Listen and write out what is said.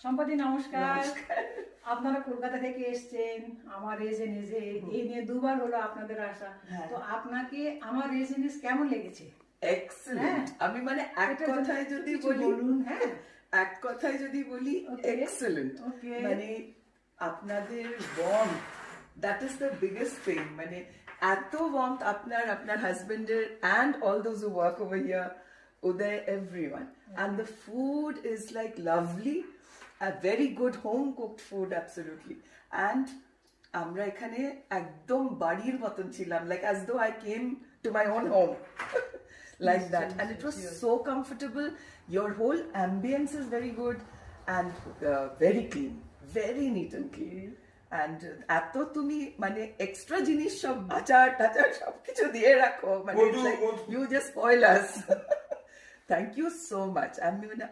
সম্পাদি নমস্কার। আপনারা কলকাতা থেকে এসেছেন আমার রেজেনেজে, এই নিয়ে দুবার হলো আপনাদের আসা। তো আপনাকে আমার রেজেনেজ কেমন লেগেছে? এক্সেলেন্ট। আমি মানে এক কথায় যদি বলি, হ্যাঁ এক কথায় যদি বলি এক্সেলেন্ট। মানে আপনাদের warmth, that is the biggest thing. মানে এত ওয়ার্মথ আপনার হাজবেন্ডের and all those who work over here, Uday, everyone. And the food is like lovely, a very good home cooked food, absolutely. And আমরা এখানে একদম বাড়ির মতন ছিলাম, like as though I came to my own home. Like that. And it was so comfortable. Your whole ambience is very good and very clean, very neat and clean. And এত তুমি মানে extra জিনিস সব আচার টাচার সবকিছু দিয়ে রাখো, মানে you just spoil us. Thank you so much. I've been